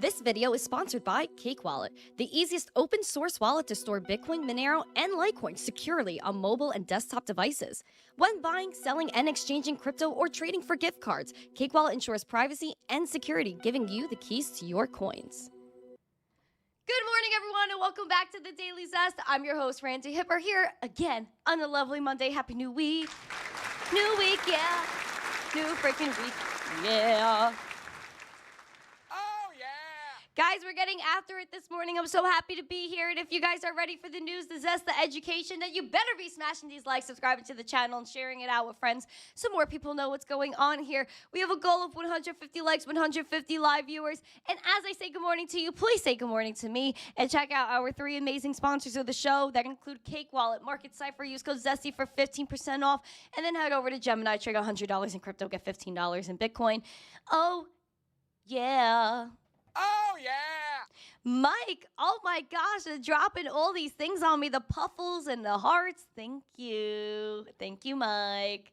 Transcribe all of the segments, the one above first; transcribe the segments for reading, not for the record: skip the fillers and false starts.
This video is sponsored by Cake Wallet, the easiest open source wallet to store Bitcoin, Monero, and Litecoin securely on mobile and desktop devices. When buying, selling, and exchanging crypto or trading for gift cards, Cake Wallet ensures privacy and security, giving you the keys to your coins. Good morning, everyone, and welcome back to the Daily Zest. I'm your host, Randi Hipper, here again on a lovely Monday. Happy New Week. New week, yeah. New freaking week, yeah. Guys, we're getting after it this morning. I'm so happy to be here. And if you guys are ready for the news, the zest, the education, then you better be smashing these likes, subscribing to the channel, and sharing it out with friends so more people know what's going on here. We have a goal of 150 likes, 150 live viewers. And as I say good morning to you, please say good morning to me. And check out our 3 amazing sponsors of the show that include Cake Wallet, Market Cipher. Use code ZESTY for 15% off. And then head over to Gemini, trade $100 in crypto, get $15 in Bitcoin. Oh, yeah. Oh, yeah. Mike, oh my gosh, they're dropping all these things on me, the puffles and the hearts. Thank you. Thank you, Mike.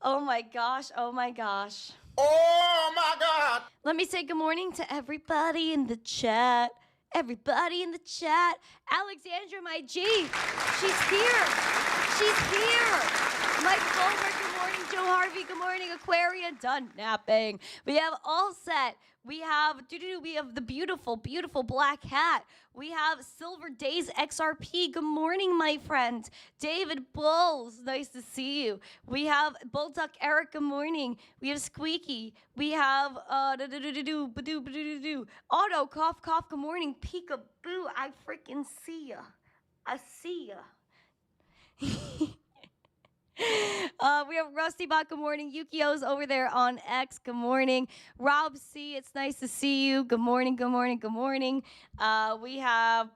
Oh my gosh, oh my gosh. Oh, my God. Let me say good morning to everybody in the chat. Everybody in the chat. Alexandra, my G, she's here. She's here. Mike Goldberg, good morning. Joe Harvey, good morning. Aquaria, done napping. We have all set. We have the beautiful, beautiful black hat. We have Silver Days XRP. Good morning, my friend. David Bulls, nice to see you. We have Bullduck Eric, good morning. We have Squeaky. We have Auto, cough, cough, good morning. Peekaboo, I freaking see ya. I see ya. We have Rusty Bot, good morning. Yukio's over there on X, good morning. Rob C, it's nice to see you. Good morning, good morning, good morning. We have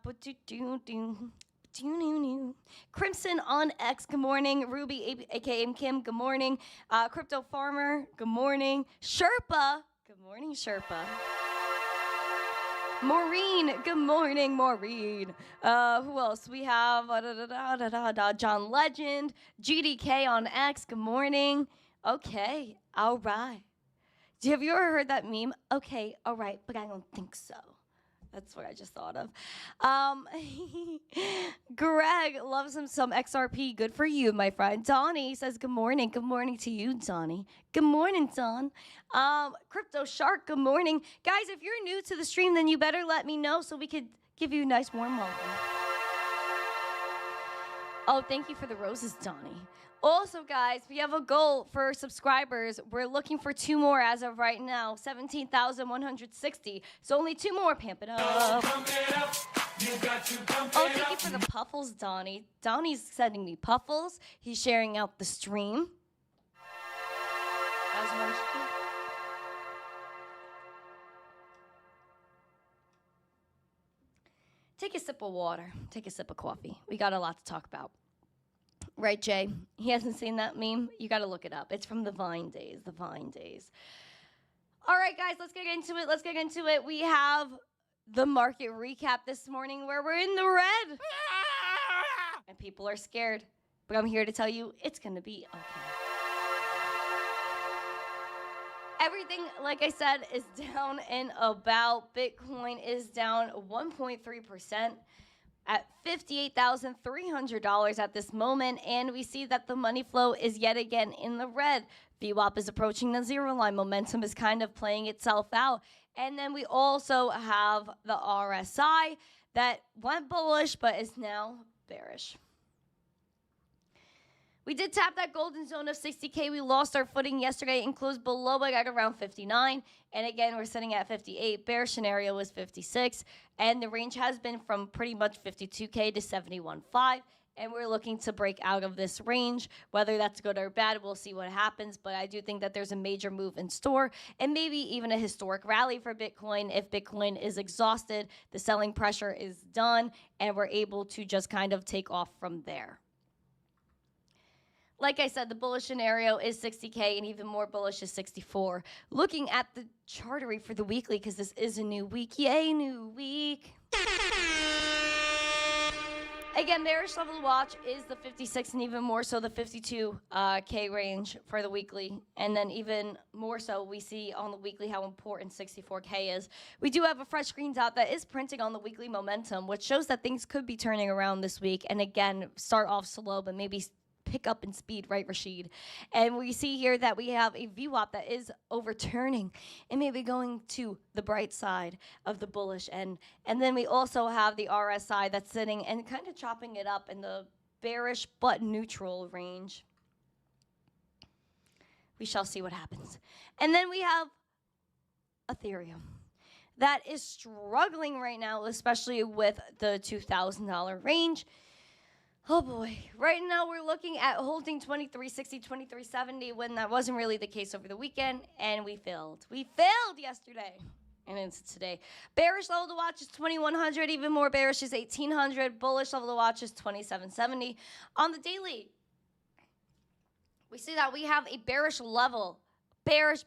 Crimson on X, good morning. Ruby, aka Kim, good morning. Crypto Farmer, good morning. Sherpa, good morning, Sherpa. Maureen, good morning, Maureen. Who else? We have John Legend, GDK on X, good morning. Okay, all right. Have you ever heard that meme? Okay, all right, but I don't think so. That's what I just thought of. Greg loves him some XRP. Good for you, my friend. Donnie says good morning. Good morning to you, Donnie. Good morning, Don. Crypto Shark, good morning. Guys, if you're new to the stream, then you better let me know so we could give you a nice warm welcome. Oh, thank you for the roses, Donnie. Also, guys, we have a goal for subscribers. We're looking for 2 more as of right now, 17,160. So only 2 more. Pamp it up. Pump it up. You got to pump it oh, thank you for the puffles, Donnie. Donnie's sending me puffles. He's sharing out the stream. That was one stream. Take a sip of water. Take a sip of coffee. We got a lot to talk about. Right, Jay? He hasn't seen that meme? You got to look it up. It's from the Vine days, the Vine days. All right, guys, let's get into it. Let's get into it. We have the market recap this morning where we're in the red. And people are scared. But I'm here to tell you it's going to be okay. Everything, like I said, is down and about. Bitcoin is down 1.3%. at $58,300 at this moment, and we see that the money flow is yet again in the red. VWAP is approaching the 0 line. Momentum is kind of playing itself out. And then we also have the RSI that went bullish but is now bearish. We did tap that golden zone of 60K. We lost our footing yesterday and closed below it at around 59. And again, we're sitting at 58. Bear scenario was 56. And the range has been from pretty much 52K to 71.5. And we're looking to break out of this range. Whether that's good or bad, we'll see what happens. But I do think that there's a major move in store and maybe even a historic rally for Bitcoin. If Bitcoin is exhausted, the selling pressure is done, and we're able to just kind of take off from there. Like I said, the bullish scenario is 60K, and even more bullish is 64. Looking at the chartery for the weekly, because this is a new week. Yay, new week. Again, bearish level to watch is the 56 and even more so the 52K range for the weekly. And then even more so, we see on the weekly how important 64K is. We do have a fresh screens out that is printing on the weekly momentum, which shows that things could be turning around this week. And again, start off slow, but maybe pick up in speed, right, Rashid? And we see here that we have a VWAP that is overturning and maybe going to the bright side of the bullish end. And then we also have the RSI that's sitting and kind of chopping it up in the bearish but neutral range. We shall see what happens. And then we have Ethereum that is struggling right now, especially with the $2,000 range. Oh boy. Right now we're looking at holding 2360, 2370 when that wasn't really the case over the weekend, and we failed. We failed yesterday. And it's today. Bearish level to watch is 2100, even more bearish is 1800. Bullish level to watch is 2770. On the daily, we see that we have a bearish level. Bearish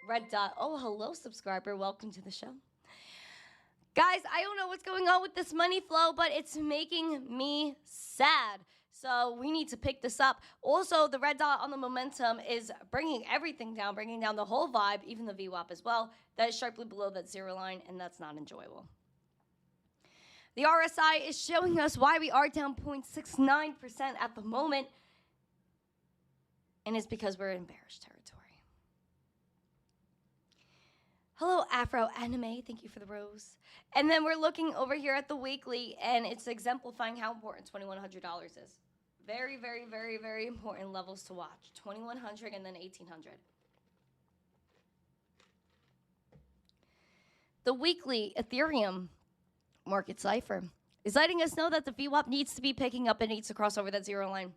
red dot. Oh, hello, subscriber. Welcome to the show. Guys, I don't know what's going on with this money flow, but it's making me sad. So we need to pick this up. Also, the red dot on the momentum is bringing everything down, bringing down the whole vibe, even the VWAP as well. That is sharply below that zero line, and that's not enjoyable. The RSI is showing us why we are down 0.69% at the moment, and it's because we're in bearish territory. Hello, Afro Anime. Thank you for the rose. And then we're looking over here at the weekly, and it's exemplifying how important $2,100 is. Very, very, very, very important levels to watch. 2,100 and then 1,800. The weekly Ethereum market cipher is letting us know that the VWAP needs to be picking up and needs to cross over that zero line.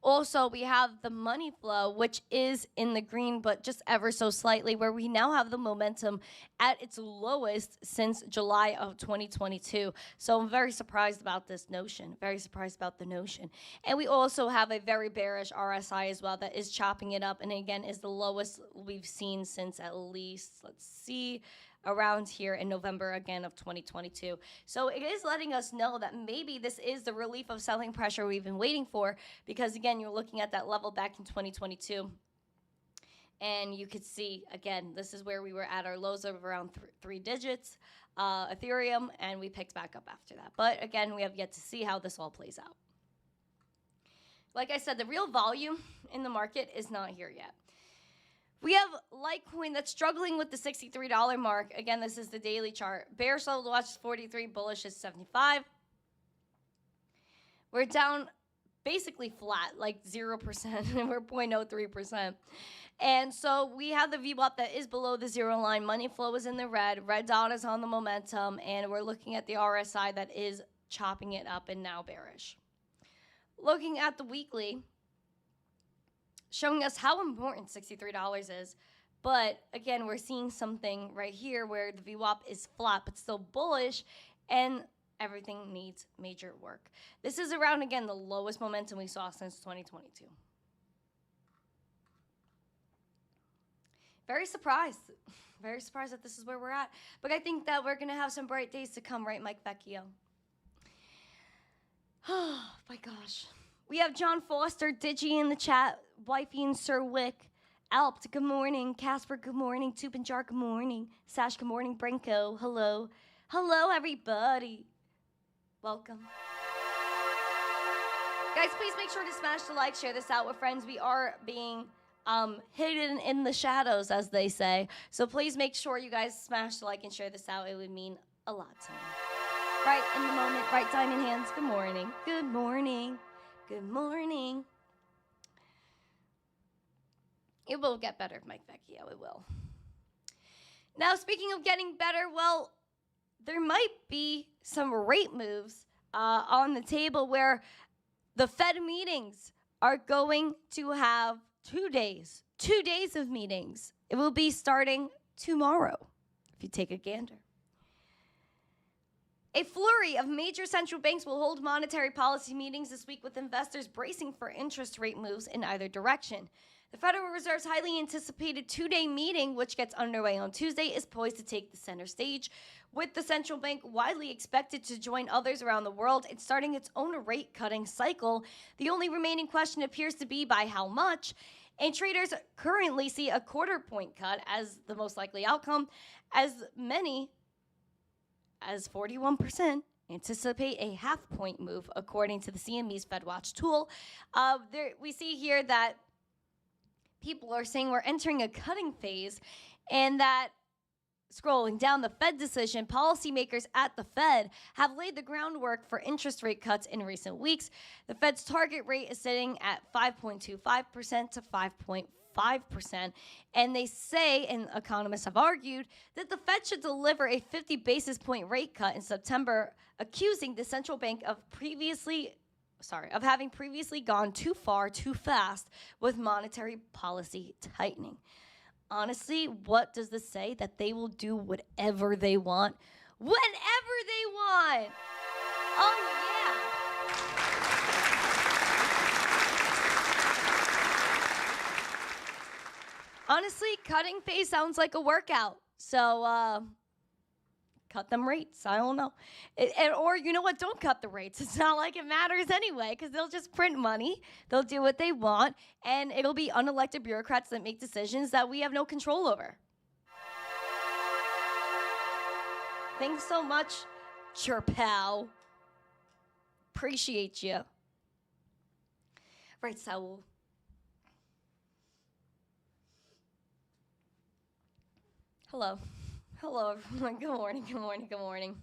Also, we have the money flow, which is in the green, but just ever so slightly, where we now have the momentum at its lowest since July of 2022. So I'm very surprised about this notion, very surprised about the notion. And we also have a very bearish RSI as well that is chopping it up, and again, is the lowest we've seen since at least, let's see, around here in November again of 2022. So it is letting us know that maybe this is the relief of selling pressure we've been waiting for, because again, you're looking at that level back in 2022. And you could see, again, this is where we were at our lows of around three digits, Ethereum, and we picked back up after that. But again, we have yet to see how this all plays out. Like I said, the real volume in the market is not here yet. We have Litecoin that's struggling with the $63 mark. Again, this is the daily chart. Bearish level to watch is 43, bullish is 75. We're down basically flat, like 0%, and we're 0.03%. And so we have the VWAP that is below the zero line. Money flow is in the red. Red dot is on the momentum, and we're looking at the RSI that is chopping it up and now bearish. Looking at the weekly, showing us how important $63 is. But again, we're seeing something right here where the VWAP is flat but still bullish, and everything needs major work. This is around, again, the lowest momentum we saw since 2022. Very surprised that this is where we're at. But I think that we're going to have some bright days to come, right, Mike Vecchio? Oh, my gosh. We have John Foster, Digi in the chat, Wifey and Sir Wick, Alpt, good morning, Casper, good morning, Tupanjar, good morning, Sash, good morning, Brinko, hello. Hello, everybody. Welcome. Guys, please make sure to smash the like, share this out with friends. We are being hidden in the shadows, as they say. So please make sure you guys smash the like and share this out. It would mean a lot to me. Right in the moment, right time in hands. Good morning. Good morning. Good morning. It will get better, Mike Vecchio. It will. Now, speaking of getting better, well, there might be some rate moves on the table where the Fed meetings are going to have 2 days. 2 days of meetings. It will be starting tomorrow, if you take a gander. A flurry of major central banks will hold monetary policy meetings this week, with investors bracing for interest rate moves in either direction. The Federal Reserve's highly anticipated two-day meeting, which gets underway on Tuesday, is poised to take the center stage, with the central bank widely expected to join others around the world in starting its own rate-cutting cycle. The only remaining question appears to be by how much, and traders currently see a quarter-point cut as the most likely outcome, as many as 41% anticipate a half-point move, according to the CME's FedWatch tool. We see here that people are saying we're entering a cutting phase, and that scrolling down the Fed decision, policymakers at the Fed have laid the groundwork for interest rate cuts in recent weeks. The Fed's target rate is sitting at 5.25% to 5.5%. And they say, and economists have argued, that the Fed should deliver a 50 basis point rate cut in September, accusing the central bank of having previously gone too far, too fast with monetary policy tightening. Honestly, what does this say? That they will do whatever they want, whenever they want. Oh, yeah. Honestly, cutting phase sounds like a workout. So, cut them rates. I don't know. Or you know what? Don't cut the rates. It's not like it matters anyway, because they'll just print money. They'll do what they want, and it'll be unelected bureaucrats that make decisions that we have no control over. Thanks so much, Chirpow. Appreciate you. Right, Saul. Hello. Hello, everyone. Good morning, good morning, good morning.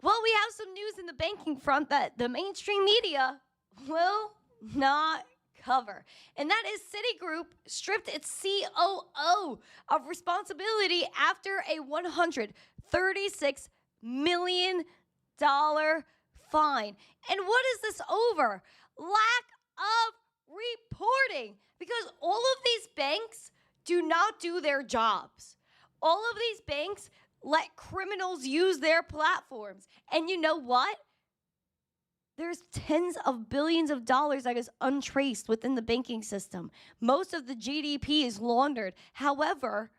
Well, we have some news in the banking front that the mainstream media will not cover. And that is Citigroup stripped its COO of responsibility after a $136 million fine. And what is this over? Lack of reporting. Because all of these banks do not do their jobs. All of these banks let criminals use their platforms. And you know what? There's tens of billions of dollars that is untraced within the banking system. Most of the GDP is laundered. However,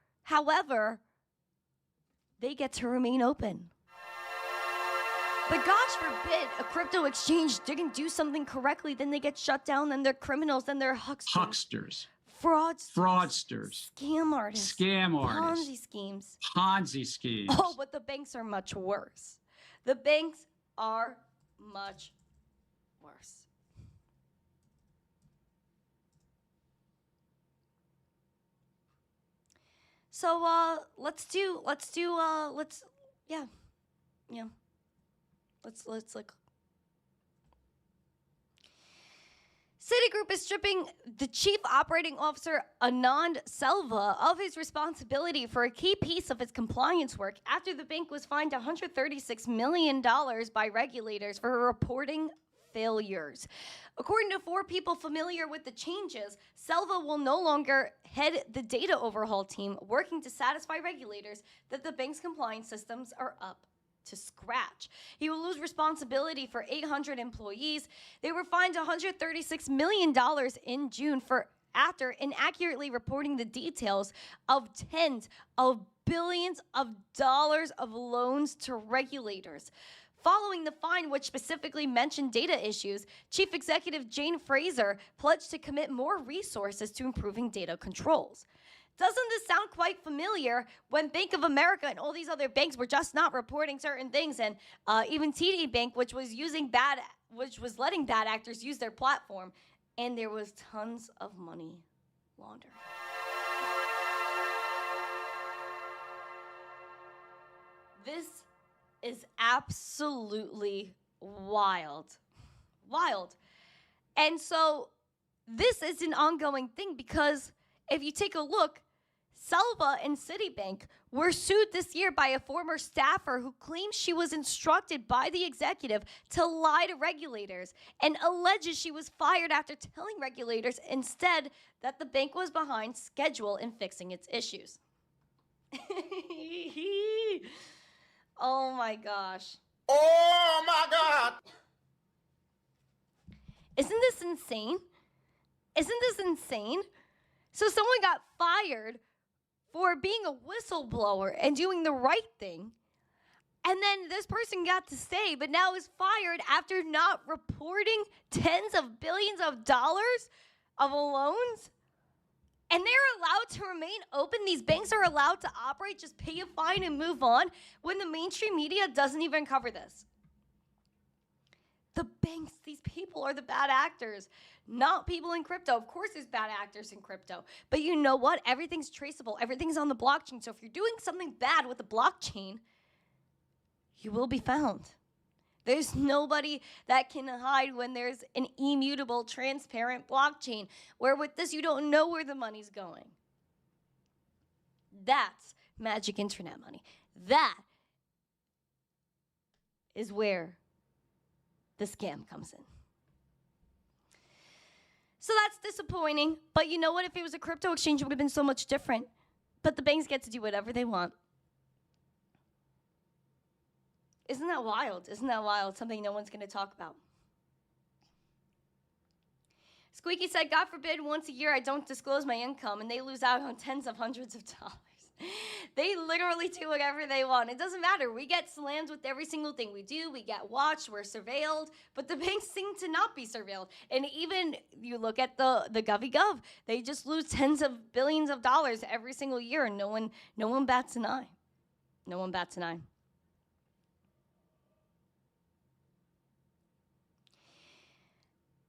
they get to remain open. But gosh forbid a crypto exchange didn't do something correctly, then they get shut down, then they're criminals, then they're hucksters. Fraudsters. Scam artists. Ponzi schemes. Oh, but the banks are much worse. The banks are much worse. So, let's look. Citigroup is stripping the chief operating officer, Anand Selva, of his responsibility for a key piece of its compliance work after the bank was fined $136 million by regulators for reporting failures. According to 4 people familiar with the changes, Selva will no longer head the data overhaul team working to satisfy regulators that the bank's compliance systems are up to scratch. He will lose responsibility for 800 employees. They were fined $136 million in June after inaccurately reporting the details of tens of billions of dollars of loans to regulators. Following the fine, which specifically mentioned data issues, Chief Executive Jane Fraser pledged to commit more resources to improving data controls. Doesn't this sound quite familiar when Bank of America and all these other banks were just not reporting certain things, and even TD Bank, which was letting bad actors use their platform, and there was tons of money laundered. This is absolutely wild. And so this is an ongoing thing because if you take a look, Selva and Citibank were sued this year by a former staffer who claims she was instructed by the executive to lie to regulators and alleges she was fired after telling regulators instead that the bank was behind schedule in fixing its issues. Oh my gosh. Oh my God. Isn't this insane? Isn't this insane? So someone got fired for being a whistleblower and doing the right thing. And then this person got to stay, but now is fired after not reporting tens of billions of dollars of loans. And they're allowed to remain open. These banks are allowed to operate, just pay a fine and move on when the mainstream media doesn't even cover this. The banks, these people are the bad actors, not people in crypto. Of course there's bad actors in crypto. But you know what? Everything's traceable. Everything's on the blockchain. So if you're doing something bad with the blockchain, you will be found. There's nobody that can hide when there's an immutable, transparent blockchain, where with this, you don't know where the money's going. That's magic internet money. That is where the scam comes in. So that's disappointing. But you know what? If it was a crypto exchange, it would have been so much different. But the banks get to do whatever they want. Isn't that wild? Isn't that wild? Something no one's going to talk about. Squeaky said, God forbid once a year I don't disclose my income and they lose out on tens of hundreds of dollars. They literally do whatever they want. It doesn't matter. We get slammed with every single thing we do. We get watched. We're surveilled. But the banks seem to not be surveilled. And even you look at the govy-gov, they just lose tens of billions of dollars every single year, and no one bats an eye. No one bats an eye.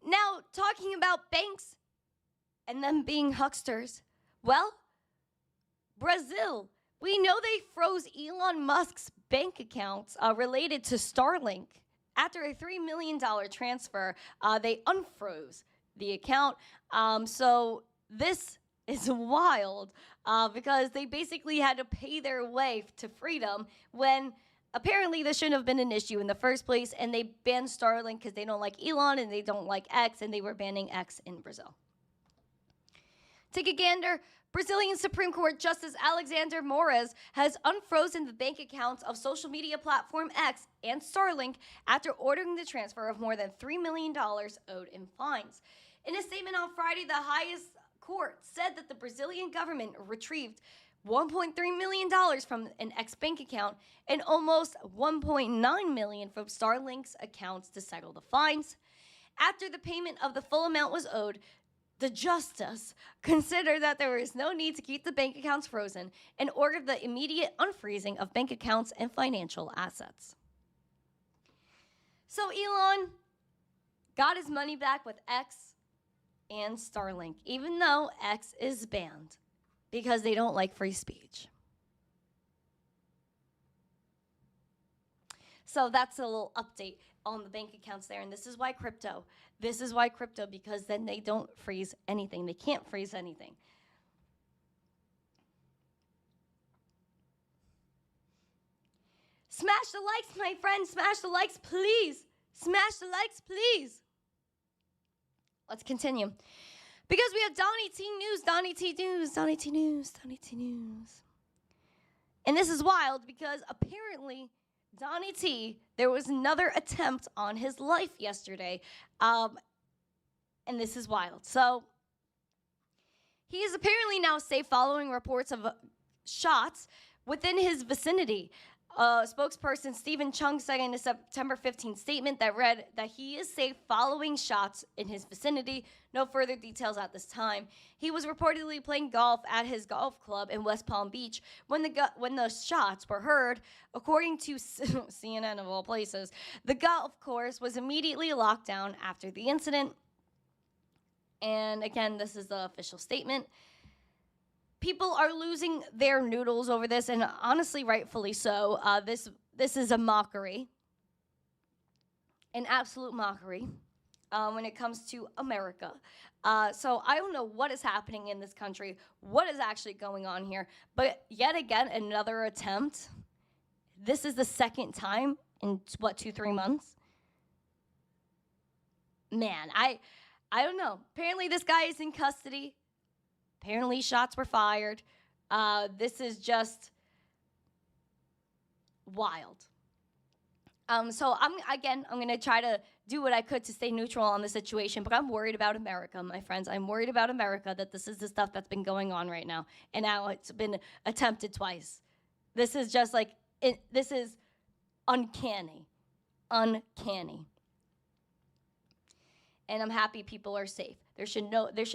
Now, talking about banks and them being hucksters, well, Brazil, we know they froze Elon Musk's bank accounts related to Starlink. After a $3 million transfer, they unfroze the account. So this is wild because they basically had to pay their way to freedom when apparently this shouldn't have been an issue in the first place, and they banned Starlink because they don't like Elon and they don't like X, and they were banning X in Brazil. Take a gander. Brazilian Supreme Court Justice Alexander Moraes has unfrozen the bank accounts of social media platform X and Starlink after ordering the transfer of more than $3 million owed in fines. In a statement on Friday, the highest court said that the Brazilian government retrieved $1.3 million from an X bank account and almost $1.9 million from Starlink's accounts to settle the fines. After the payment of the full amount was owed, the justice considered that there was no need to keep the bank accounts frozen and ordered the immediate unfreezing of bank accounts and financial assets. So Elon got his money back with X and Starlink, even though X is banned, because they don't like free speech. So that's a little update on the bank accounts there. And this is why crypto. This is why crypto, because then they don't freeze anything. They can't freeze anything. Smash the likes, my friends. Smash the likes, please. Smash the likes, please. Let's continue. Because we have Donnie T News, Donnie T News, Donnie T News, Donnie T News. And this is wild because apparently Donnie T, there was another attempt on his life yesterday. And this is wild. So he is apparently now safe following reports of shots within his vicinity. Spokesperson Stephen Chung said in a September 15th statement that read that he is safe following shots in his vicinity. No further details at this time. He was reportedly playing golf at his golf club in West Palm Beach when the shots were heard. According to CNN of all places, the golf course was immediately locked down after the incident. And again, this is the official statement. People are losing their noodles over this, and honestly, rightfully so. This is a mockery, an absolute mockery when it comes to America. So I don't know what is happening in this country, what is actually going on here, but yet again, another attempt. This is the second time in, 2-3 months? Man, I don't know. Apparently this guy is in custody. Apparently shots were fired. This is just wild. So I'm going to try to do what I could to stay neutral on the situation, but I'm worried about America, my friends. I'm worried about America, that this is the stuff that's been going on right now. And now it's been attempted twice. This is just like, this is uncanny. Uncanny. And I'm happy people are safe. There should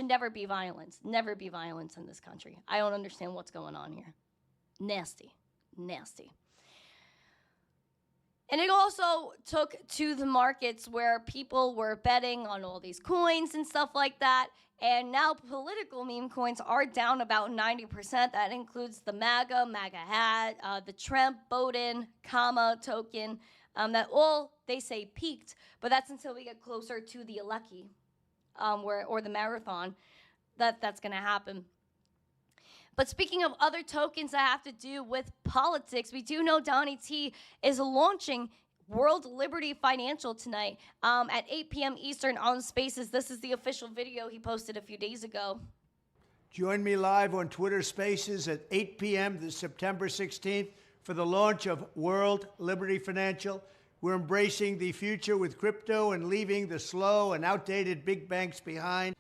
never be violence. Never be violence in this country. I don't understand what's going on here. Nasty. Nasty. And it also took to the markets where people were betting on all these coins and stuff like that. And now political meme coins are down about 90%. That includes the MAGA hat, the Trump, Bowden, comma token. That all, they say, peaked. But that's until we get closer to the Alecki, or the marathon, that's going to happen. But speaking of other tokens that have to do with politics, we do know Donnie T is launching World Liberty Financial tonight at 8 p.m. Eastern on Spaces. This is the official video he posted a few days ago. Join me live on Twitter Spaces at 8 p.m. this September 16th for the launch of World Liberty Financial. We're embracing the future with crypto and leaving the slow and outdated big banks behind.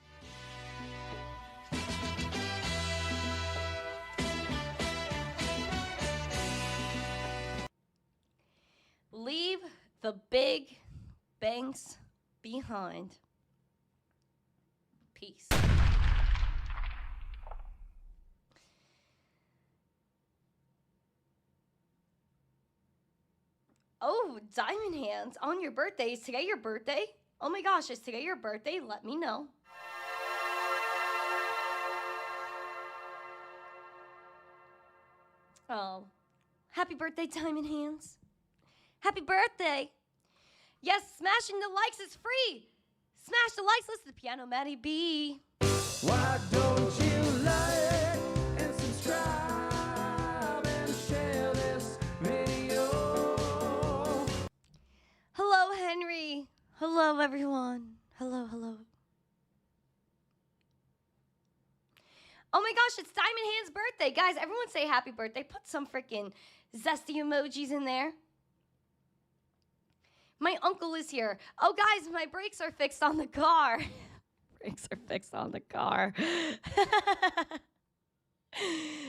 Leave the big banks behind. Peace. Oh, Diamond Hands on your birthday. Is today your birthday? Oh my gosh, is today your birthday? Let me know. Oh, happy birthday, Diamond Hands. Happy birthday. Yes, smashing the likes is free. Smash the likes. Listen to Piano Matty B. Why don't you like and subscribe and share this video? Hello, Henry. Hello, everyone. Hello, hello. Oh my gosh, it's Diamond Hands' birthday. Guys, everyone say happy birthday. Put some freaking zesty emojis in there. My uncle is here. Oh, guys, my brakes are fixed on the car. Brakes are fixed on the car.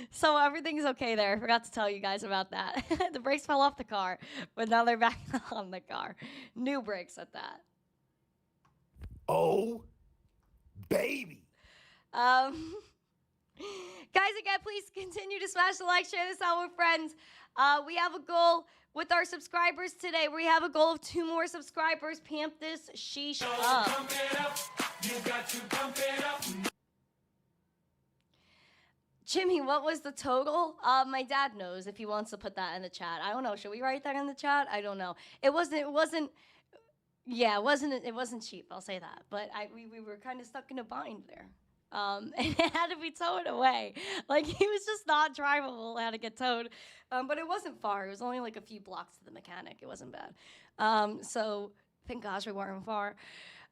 So everything's okay there. I forgot to tell you guys about that. The brakes fell off the car, but now they're back on the car. New brakes at that. Oh, baby. Guys, again, please continue to smash the like, share this out with friends. We have a goal with our subscribers today. We have a goal of 2 more subscribers. Pamp this sheesh up. Pump it up. You got to pump it up. Jimmy, what was the total? My dad knows if he wants to put that in the chat. I don't know. Should we write that in the chat? I don't know. It wasn't cheap. I'll say that. But we were kind of stuck in a bind there. And it had to be towed away. Like, he was just not drivable. It had to get towed. But it wasn't far. It was only like a few blocks to the mechanic. It wasn't bad. So thank gosh we weren't far.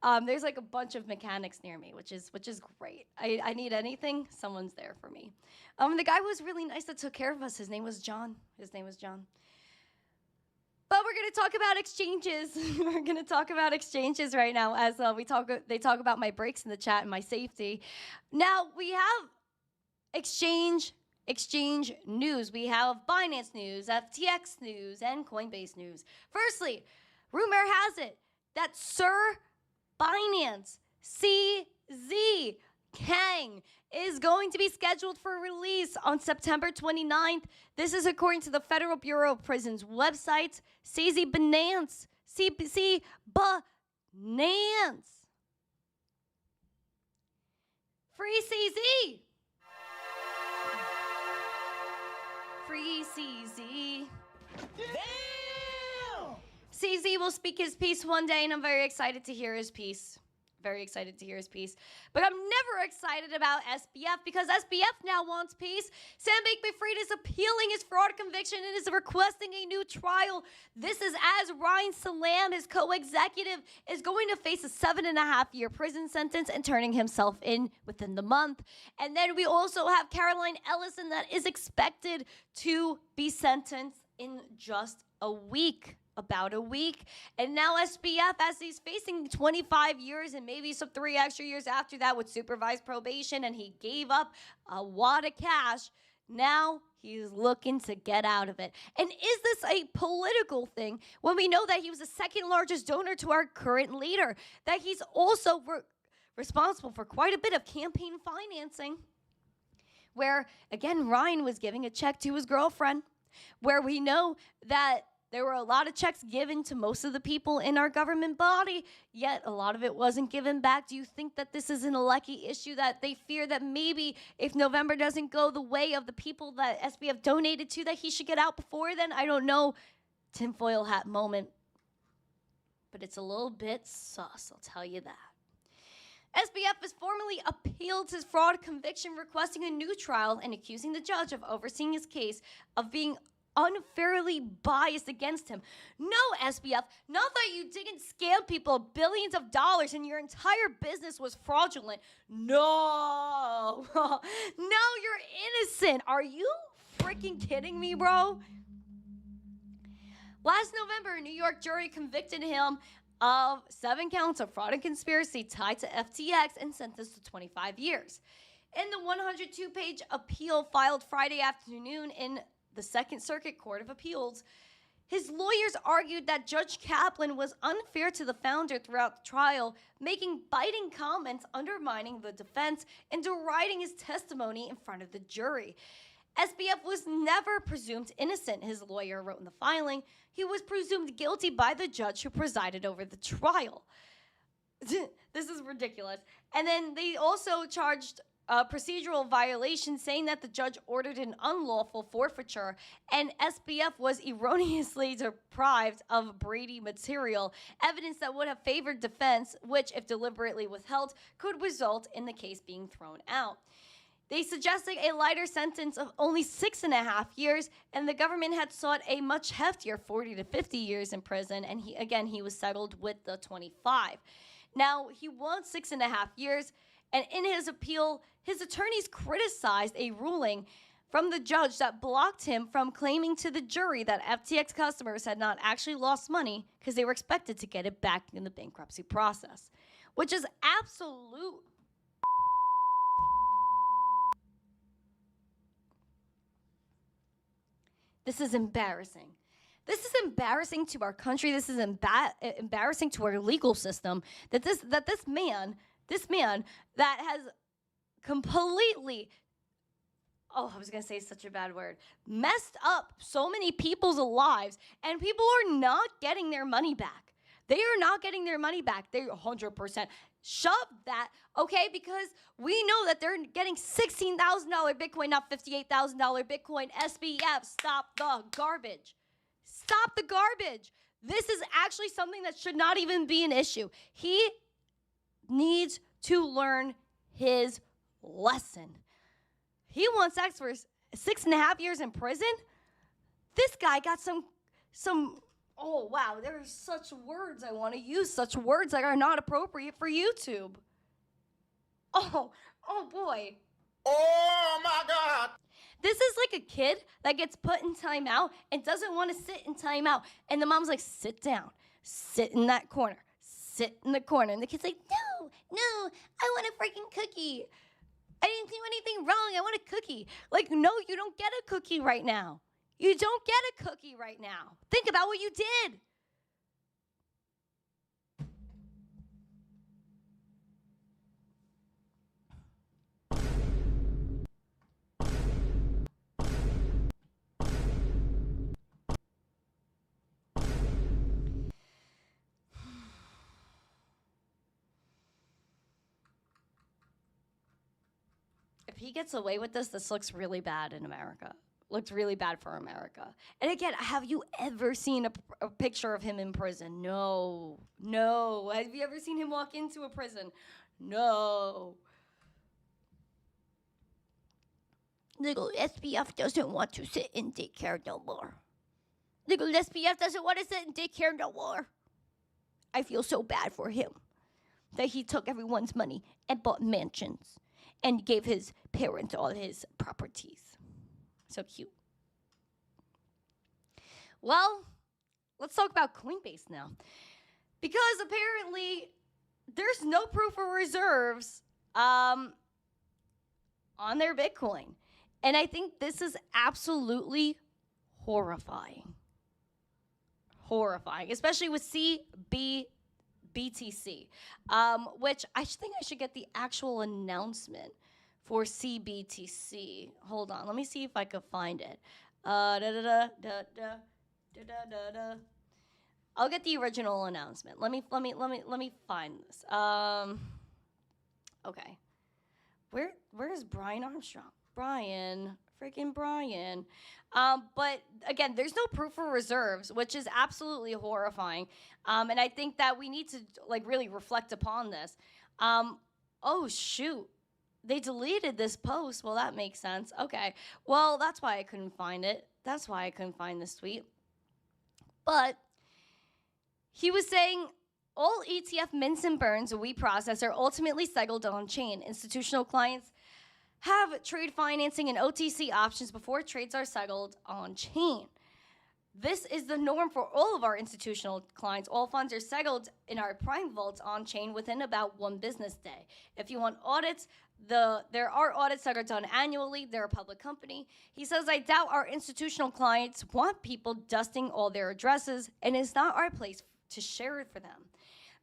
There's like a bunch of mechanics near me, which is great. I need anything, someone's there for me. The guy was really nice that took care of us. His name was John. But we're going to talk about exchanges. We're going to talk about exchanges right now as they talk about my brakes in the chat and my safety. Now, we have exchange news. We have Binance news, FTX news, and Coinbase news. Firstly, rumor has it that Sir Binance CZ Kang is going to be scheduled for release on September 29th. This is according to the Federal Bureau of Prisons website. CZ Binance. CZ Binance. Free CZ. Free CZ. Damn! CZ will speak his piece one day, and I'm very excited to hear his piece. Very excited to hear his piece. But I'm never excited about SBF because SBF now wants peace. Sam Bankman-Fried is appealing his fraud conviction and is requesting a new trial. This is as Ryan Salam, his co-executive, is going to face a 7.5-year prison sentence and turning himself in within the month. And then we also have Caroline Ellison that is expected to be sentenced in just a week. about a week. And now SBF, as he's facing 25 years and maybe some 3 extra years after that with supervised probation, and he gave up a wad of cash, now he's looking to get out of it. And is this a political thing when we know that he was the second largest donor to our current leader, that he's also responsible for quite a bit of campaign financing, where, again, Ryan was giving a check to his girlfriend, where we know that there were a lot of checks given to most of the people in our government body, yet a lot of it wasn't given back. Do you think that this is an Alecki issue, that they fear that maybe if November doesn't go the way of the people that SBF donated to, that he should get out before then? I don't know. Tinfoil hat moment. But it's a little bit sus, I'll tell you that. SBF has formally appealed his fraud conviction, requesting a new trial and accusing the judge of overseeing his case of being unfairly biased against him. No, SBF, not that you didn't scam people billions of dollars and your entire business was fraudulent. No. No, you're innocent. Are you freaking kidding me, bro? Last November, a New York jury convicted him of 7 counts of fraud and conspiracy tied to FTX and sentenced to 25 years. In the 102-page appeal filed Friday afternoon in the Second Circuit Court of Appeals, his lawyers argued that Judge Kaplan was unfair to the founder throughout the trial, making biting comments undermining the defense and deriding his testimony in front of the jury. SBF was never presumed innocent, his lawyer wrote in the filing. He was presumed guilty by the judge who presided over the trial. This is ridiculous. And then they also charged a procedural violation, saying that the judge ordered an unlawful forfeiture, and SBF was erroneously deprived of Brady material, evidence that would have favored defense, which, if deliberately withheld, could result in the case being thrown out. They suggested a lighter sentence of only 6.5 years, and the government had sought a much heftier 40 to 50 years in prison, and he was settled with the 25. Now, he wants 6.5 years, and in his appeal, his attorneys criticized a ruling from the judge that blocked him from claiming to the jury that FTX customers had not actually lost money because they were expected to get it back in the bankruptcy process, which is absolute. This is embarrassing. This is embarrassing to our country. This is embarrassing to our legal system that this man that has completely, I was going to say such a bad word, messed up so many people's lives, and people are not getting their money back. They are not getting their money back. They're 100%. Shove that, okay? Because we know that they're getting $16,000 Bitcoin, not $58,000 Bitcoin. SBF, stop the garbage. Stop the garbage. This is actually something that should not even be an issue. He needs to learn his lesson. He wants X for 6.5 years in prison. This guy got some, oh wow, there are such words I want to use, such words that are not appropriate for YouTube. Oh boy. Oh my God. This is like a kid that gets put in timeout and doesn't want to sit in timeout. And the mom's like, sit down, sit in that corner, sit in the corner. And the kid's like, no, I want a freaking cookie. I didn't do anything wrong. I want a cookie. Like, no, you don't get a cookie right now. You don't get a cookie right now. Think about what you did. If he gets away with this looks really bad in America. Looks really bad for America. And again, have you ever seen a picture of him in prison? No. Have you ever seen him walk into a prison? No. Little SBF doesn't want to sit in daycare no more. Little SBF doesn't want to sit in daycare no more. I feel so bad for him that he took everyone's money and bought mansions and gave his parents all his properties. So cute. Well, let's talk about Coinbase now. Because apparently there's no proof of reserves on their Bitcoin. And I think this is absolutely horrifying. Horrifying, especially with CBTC, which I think I should get the actual announcement for CBTC. Hold on, let me see if I can find it. I'll get the original announcement. Let me find this. Okay. Where is Brian Armstrong? Brian. But again, there's no proof of reserves, which is absolutely horrifying. And I think that we need to really reflect upon this. Oh shoot. They deleted this post. Well, that makes sense. Okay. Well, that's why I couldn't find it. That's why I couldn't find this tweet. But he was saying all ETF mints and burns we process are ultimately settled on chain. Institutional clients have trade financing and OTC options before trades are settled on chain. This is the norm for all of our institutional clients. All funds are settled in our prime vaults on chain within about 1 business day. If you want audits, there are audits that are done annually. They're a public company. He says, I doubt our institutional clients want people dusting all their addresses, and it's not our place to share it for them.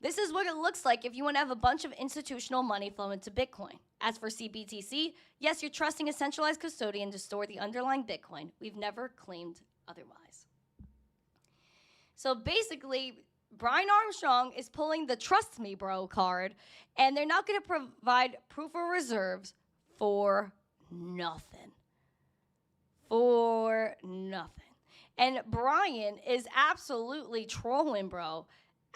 This is what it looks like if you want to have a bunch of institutional money flow into Bitcoin. As for CBTC, yes, you're trusting a centralized custodian to store the underlying Bitcoin. We've never claimed otherwise. So basically, Brian Armstrong is pulling the trust me bro card, and they're not going to provide proof of reserves for nothing. For nothing. And Brian is absolutely trolling, bro.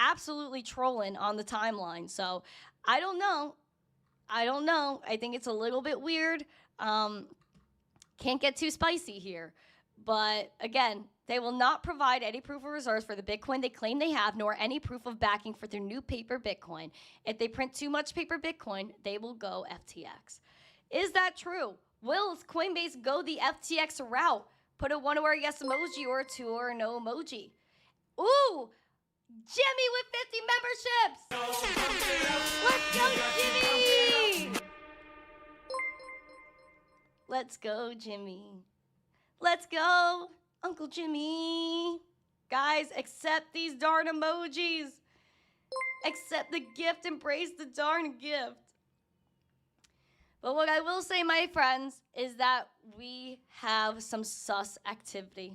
Absolutely trolling on the timeline. So I don't know. I think it's a little bit weird. Can't get too spicy here. But again, they will not provide any proof of reserves for the Bitcoin they claim they have, nor any proof of backing for their new paper Bitcoin. If they print too much paper Bitcoin, they will go FTX. Is that true? Will Coinbase go the FTX route? Put a 1 or a yes emoji or a 2 or a no emoji. Ooh, Jimmy with 50 memberships. Let's go, Jimmy. Let's go, Jimmy. Let's go, Uncle Jimmy. Guys, accept these darn emojis. Accept the gift, embrace the darn gift. But what I will say, my friends, is that we have some sus activity.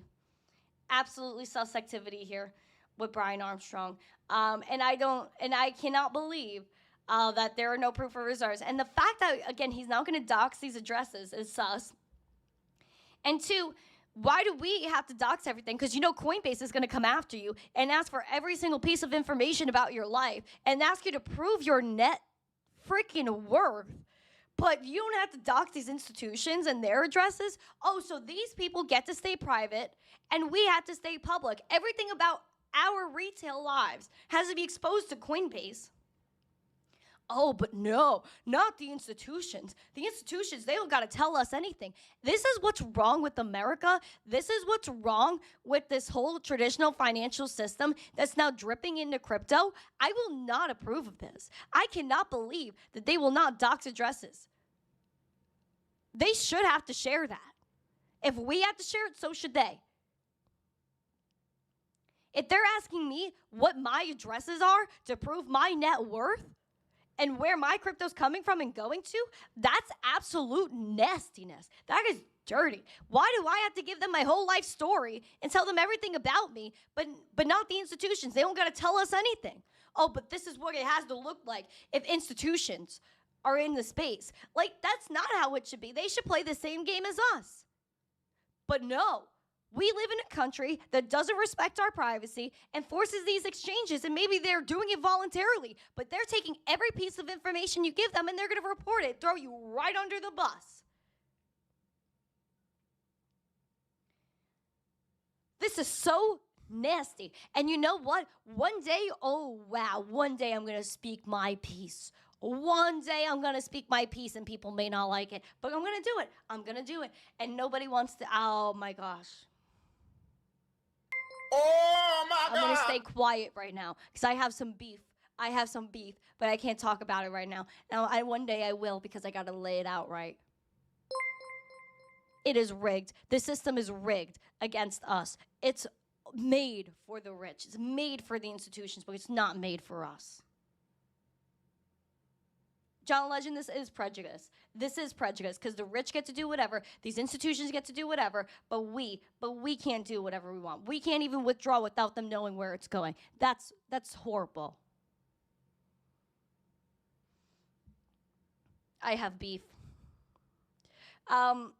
Absolutely sus activity here with Brian Armstrong. And I cannot believe that there are no proof of reserves. And the fact that, again, he's now going to dox these addresses is sus. And 2, why do we have to dox everything? Because you know Coinbase is going to come after you and ask for every single piece of information about your life and ask you to prove your net freaking worth. But you don't have to dox these institutions and their addresses. Oh, so these people get to stay private and we have to stay public. Everything about our retail lives has to be exposed to Coinbase. Oh, but no, not the institutions. The institutions, they don't got to tell us anything. This is what's wrong with America. This is what's wrong with this whole traditional financial system that's now dripping into crypto. I will not approve of this. I cannot believe that they will not dox addresses. They should have to share that. If we have to share it, so should they. If they're asking me what my addresses are to prove my net worth, and where my crypto's coming from and going to, that's absolute nastiness. That is dirty. Why do I have to give them my whole life story and tell them everything about me, but not the institutions? They don't got to tell us anything. Oh, but this is what it has to look like if institutions are in the space. Like, that's not how it should be. They should play the same game as us. But no. We live in a country that doesn't respect our privacy and forces these exchanges, and maybe they're doing it voluntarily, but they're taking every piece of information you give them and they're going to report it, throw you right under the bus. This is so nasty. And you know what? One day, oh wow, one day I'm going to speak my piece. One day I'm going to speak my piece and people may not like it, but I'm going to do it. I'm going to do it. And nobody wants to, oh my gosh. Oh my I'm going to God. stay quiet right now because I have some beef. I have some beef, but I can't talk about it right now. Now, one day I will because I got to lay it out right. It is rigged. The system is rigged against us. It's made for the rich. It's made for the institutions, but it's not made for us. John Legend, this is prejudice. This is prejudice because the rich get to do whatever. These institutions get to do whatever, but we can't do whatever we want. We can't even withdraw without them knowing where it's going. That's horrible. I have beef. Time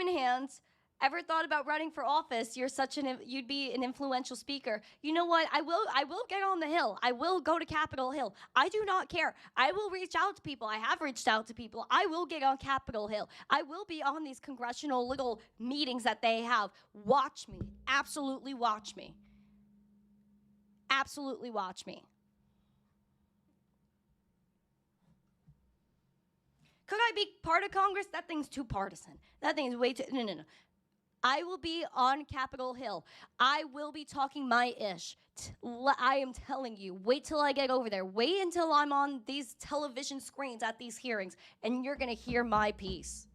in hands. Ever thought about running for office? You'd be an influential speaker. You know what? I will get on the Hill. I will go to Capitol Hill. I do not care. I will reach out to people. I have reached out to people. I will get on Capitol Hill. I will be on these congressional little meetings that they have. Watch me. Absolutely watch me. Absolutely watch me. Could I be part of Congress? That thing's too partisan. That thing is way too... No. I will be on Capitol Hill. I will be talking my ish. I am telling you, wait till I get over there. Wait until I'm on these television screens at these hearings, and you're going to hear my piece.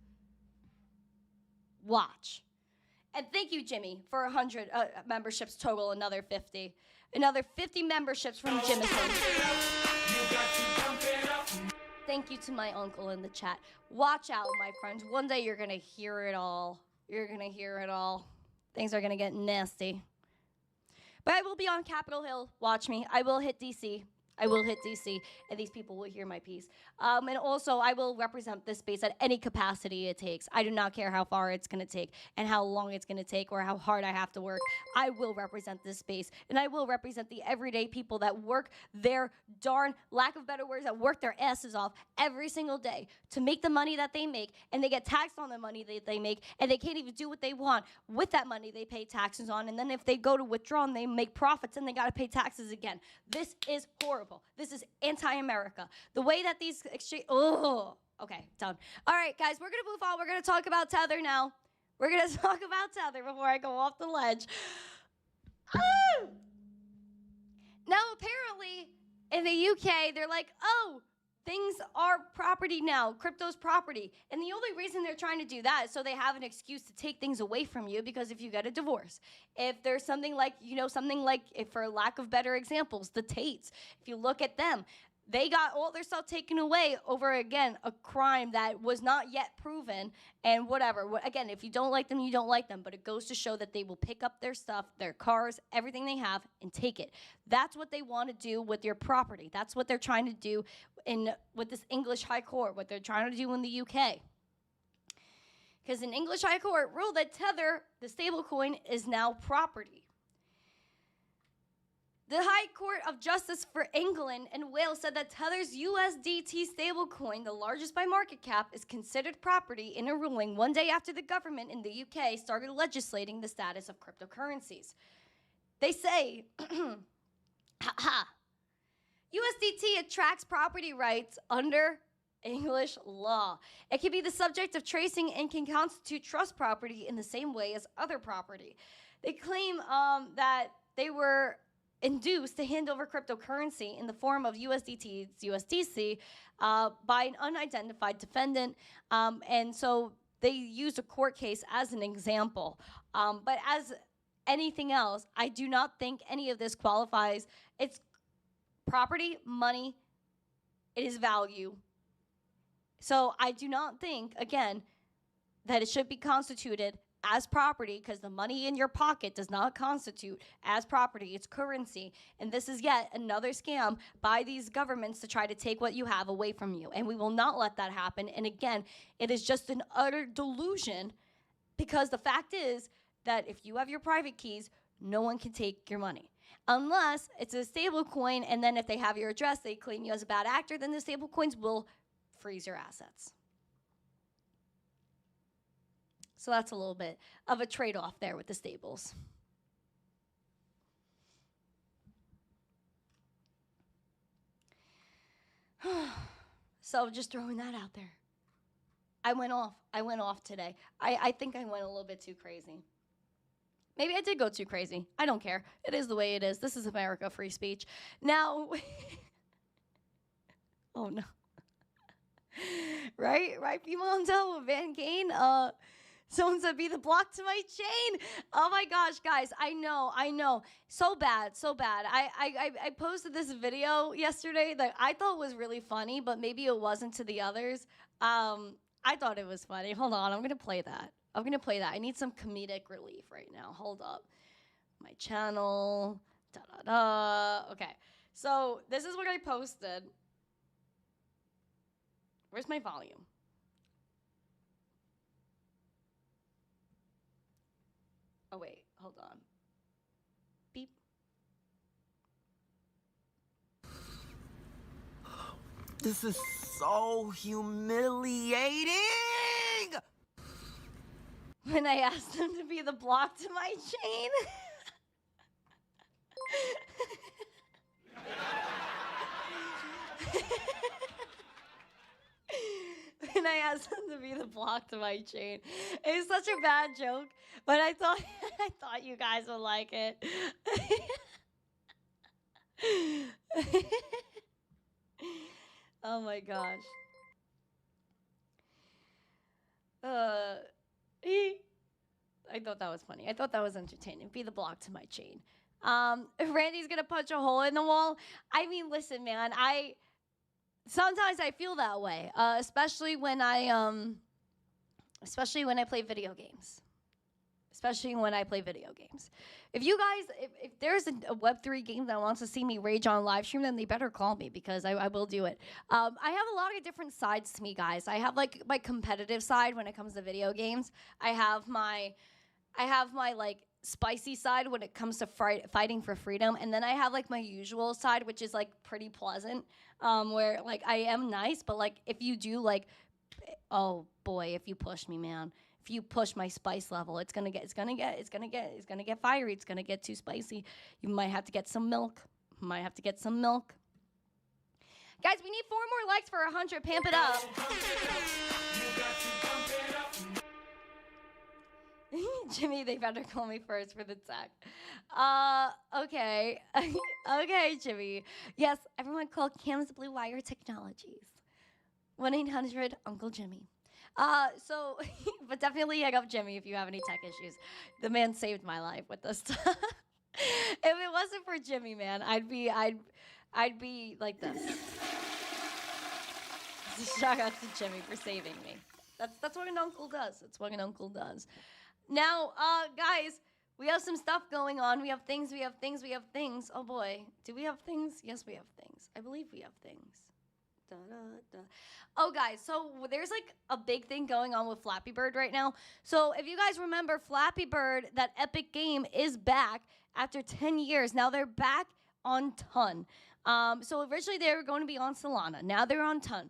Watch. And thank you, Jimmy, for 100 memberships total, another 50. Another 50 memberships from Jimison. Thank you to my uncle in the chat. Watch out, my friends. One day you're going to hear it all. You're going to hear it all. Things are going to get nasty. But I will be on Capitol Hill. Watch me. I will hit D.C. I will hit D.C., and these people will hear my piece. And also, I will represent this space at any capacity it takes. I do not care how far it's going to take and how long it's going to take or how hard I have to work. I will represent this space, and I will represent the everyday people that work their darn, lack of better words, that work their asses off every single day to make the money that they make, and they get taxed on the money that they make, and they can't even do what they want with that money they pay taxes on, and then if they go to withdraw and they make profits, then they got to pay taxes again. This is horrible. This is anti-America. The way that these exchange... Oh, okay, done. All right, guys, we're going to move on. We're going to talk about Tether now. We're going to talk about Tether before I go off the ledge. Oh! Now, apparently, in the UK, they're like, oh, things are property now. Crypto's property. And the only reason they're trying to do that is so they have an excuse to take things away from you, because if you get a divorce, if there's something like, if for lack of better examples, the Tates, if you look at them, they got all their stuff taken away over, again, a crime that was not yet proven and whatever. Again, if you don't like them, you don't like them. But it goes to show that they will pick up their stuff, their cars, everything they have, and take it. That's what they want to do with your property. That's what they're trying to do with this English High Court, what they're trying to do in the UK. Because an English High Court ruled that Tether, the stablecoin, is now property. The High Court of Justice for England and Wales said that Tether's USDT stablecoin, the largest by market cap, is considered property in a ruling one day after the government in the UK started legislating the status of cryptocurrencies. They say, USDT attracts property rights under English law. It can be the subject of tracing and can constitute trust property in the same way as other property. They claim that they were induced to hand over cryptocurrency in the form of USDT, USDC, by an unidentified defendant. And so they used a court case as an example. But as anything else, I do not think any of this qualifies. It's property, money, it is value. So I do not think, again, that it should be constituted as property, because the money in your pocket does not constitute as property. It's currency. And this is yet another scam by these governments to try to take what you have away from you. And we will not let that happen. And again, it is just an utter delusion, because the fact is that if you have your private keys, no one can take your money. Unless it's a stable coin, and then if they have your address, they claim you as a bad actor, then the stable coins will freeze your assets. So that's a little bit of a trade-off there with the stables. So just throwing that out there. I went off today. I think I went a little bit too crazy. Maybe I did go too crazy. I don't care. It is the way it is. This is America, free speech. Now, oh no. Right, Pimonto, Van Kane, someone said be the block to my chain. Oh my gosh, guys, I know. So bad. I posted this video yesterday that I thought was really funny, but maybe it wasn't to the others. I thought it was funny. Hold on, I'm gonna play that. I need some comedic relief right now. Hold up. My channel. Okay. So this is what I posted. Where's my volume? Oh, wait. Hold on. Beep. This is so humiliating! When I asked them to be the block to my chain. When I asked them to be the block to my chain. It was such a bad joke, but I thought you guys would like it. Oh my gosh. I thought that was funny. I thought that was entertaining. Be the block to my chain. Randy's gonna punch a hole in the wall. I mean, listen, man. Sometimes I feel that way, especially when I play video games. If you guys, if there's a Web3 game that wants to see me rage on live stream, then they better call me because I will do it. I have a lot of different sides to me, guys. I have like my competitive side when it comes to video games. I have my like spicy side when it comes to fighting for freedom, and then I have like my usual side, which is like pretty pleasant, where like I am nice, but like if you do like, oh boy, if you push me, man. If you push my spice level, it's gonna get fiery. It's gonna get too spicy. You might have to get some milk. Guys, we need 4 more likes for 100. Pamp it up. Jimmy, they better call me first for the tech. Okay. Okay, Jimmy. Yes, everyone call Cam's Blue Wire Technologies. 1-800 Uncle Jimmy. But definitely hang up Jimmy if you have any tech issues. The man saved my life with this stuff. If it wasn't for Jimmy, man, I'd be like this. Shout out to Jimmy for saving me. That's what an uncle does. Now, guys, we have some stuff going on. We have things. Oh boy, do we have things? Yes, we have things. I believe we have things. Oh, guys, so there's like a big thing going on with Flappy Bird right now. So if you guys remember, Flappy Bird, that epic game, is back after 10 years. Now they're back on Ton. So originally they were going to be on Solana. Now they're on Ton.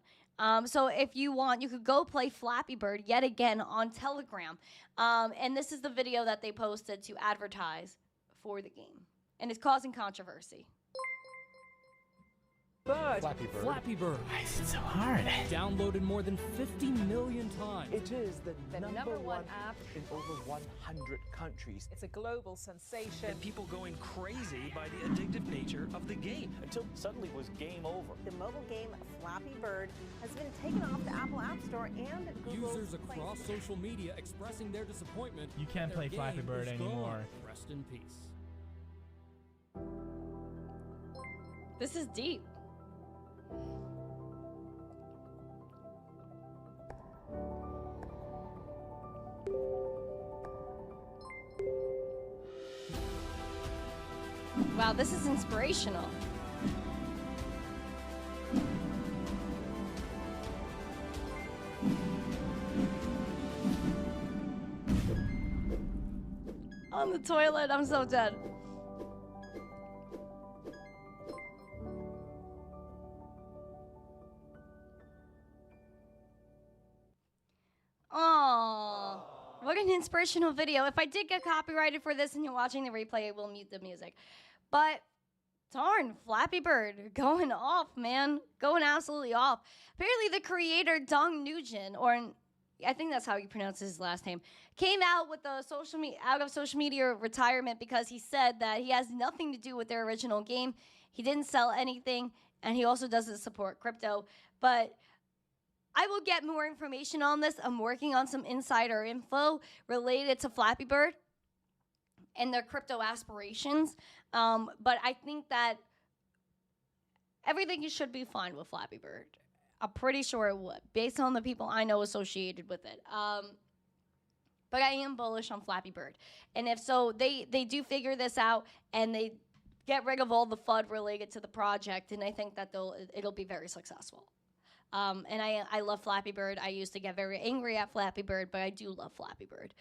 So if you want, you could go play Flappy Bird yet again on Telegram. And this is the video that they posted to advertise for the game. And it's causing controversy. Bird. Flappy Bird. Why is it so hard? Downloaded more than 50 million times. It is the number one app in over 100 countries. It's a global sensation. And people going crazy by the addictive nature of the game. Until suddenly it was game over. The mobile game Flappy Bird has been taken off the Apple App Store and Google Users across social media expressing their disappointment. You can't play Flappy Bird anymore. Rest in peace. This is deep. Wow, this is inspirational. On the toilet, I'm so dead. Oh, what an inspirational video. If I did get copyrighted for this and you're watching the replay, I will mute the music. But darn, Flappy Bird going off, man. Going absolutely off. Apparently the creator, Dong Nugent, or I think that's how he pronounces his last name, came out with the out of social media retirement because he said that he has nothing to do with their original game. He didn't sell anything, and he also doesn't support crypto. But I will get more information on this. I'm working on some insider info related to Flappy Bird and their crypto aspirations. But I think that everything should be fine with Flappy Bird. I'm pretty sure it would, based on the people I know associated with it. But I am bullish on Flappy Bird. And if so, they do figure this out, and they get rid of all the FUD related to the project, and I think that it'll be very successful. And I love Flappy Bird. I used to get very angry at Flappy Bird, but I do love Flappy Bird.